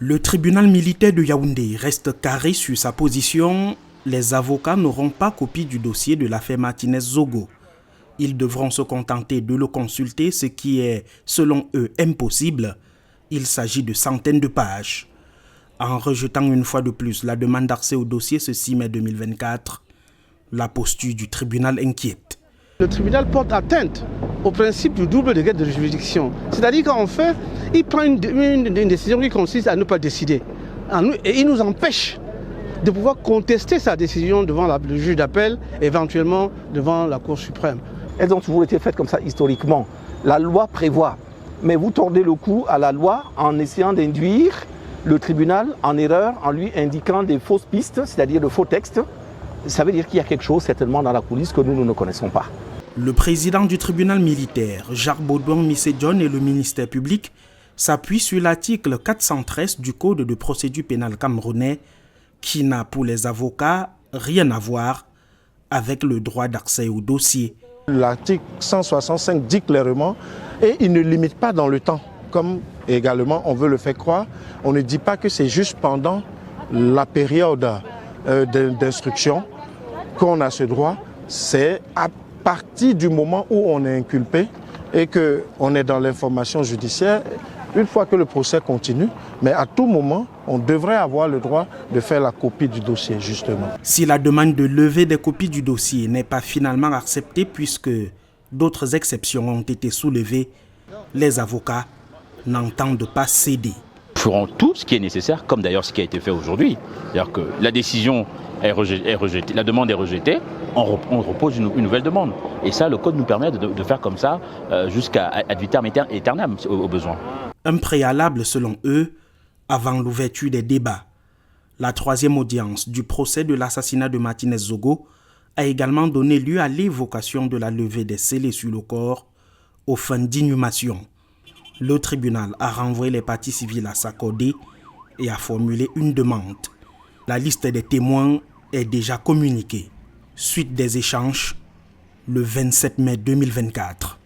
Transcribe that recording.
Le tribunal militaire de Yaoundé reste carré sur sa position. Les avocats n'auront pas copie du dossier de l'affaire Martinez-Zogo. Ils devront se contenter de le consulter, ce qui est, selon eux, impossible. Il s'agit de centaines de pages. En rejetant une fois de plus la demande d'accès au dossier ce 6 mai 2024, la posture du tribunal inquiète. Le tribunal porte atteinte au principe du double degré de juridiction. C'est-à-dire qu'en fait, il prend une décision qui consiste à ne pas décider. Et il nous empêche de pouvoir contester sa décision devant le juge d'appel, éventuellement devant la Cour suprême. Elles ont toujours été faites comme ça historiquement. La loi prévoit, mais vous tordez le cou à la loi en essayant d'induire le tribunal en erreur, en lui indiquant des fausses pistes, c'est-à-dire de faux textes. Ça veut dire qu'il y a quelque chose certainement dans la coulisse que nous ne connaissons pas. Le président du tribunal militaire, Jacques Baudouin Missédione, et le ministère public s'appuient sur l'article 413 du Code de procédure pénale camerounais qui n'a pour les avocats rien à voir avec le droit d'accès au dossier. L'article 165 dit clairement, et il ne limite pas dans le temps, comme également on veut le faire croire. On ne dit pas que c'est juste pendant la période d'instruction qu'on a ce droit, c'est à partir du moment où on est inculpé et qu'on est dans l'information judiciaire, une fois que le procès continue, mais à tout moment, on devrait avoir le droit de faire la copie du dossier, justement. Si la demande de levée des copies du dossier n'est pas finalement acceptée puisque d'autres exceptions ont été soulevées, les avocats n'entendent pas céder. Nous ferons tout ce qui est nécessaire, comme d'ailleurs ce qui a été fait aujourd'hui. C'est-à-dire que la décision est rejetée, la demande est rejetée, on repose une nouvelle demande. Et ça, le Code nous permet de faire comme ça jusqu'à ad vitam aeternam au besoin. Un préalable, selon eux, avant l'ouverture des débats. La troisième audience du procès de l'assassinat de Martinez-Zogo a également donné lieu à l'évocation de la levée des scellés sur le corps aux fins d'inhumation. Le tribunal a renvoyé les parties civiles à s'accorder et a formulé une demande. La liste des témoins est déjà communiquée. Suite des échanges, le 27 mai 2024.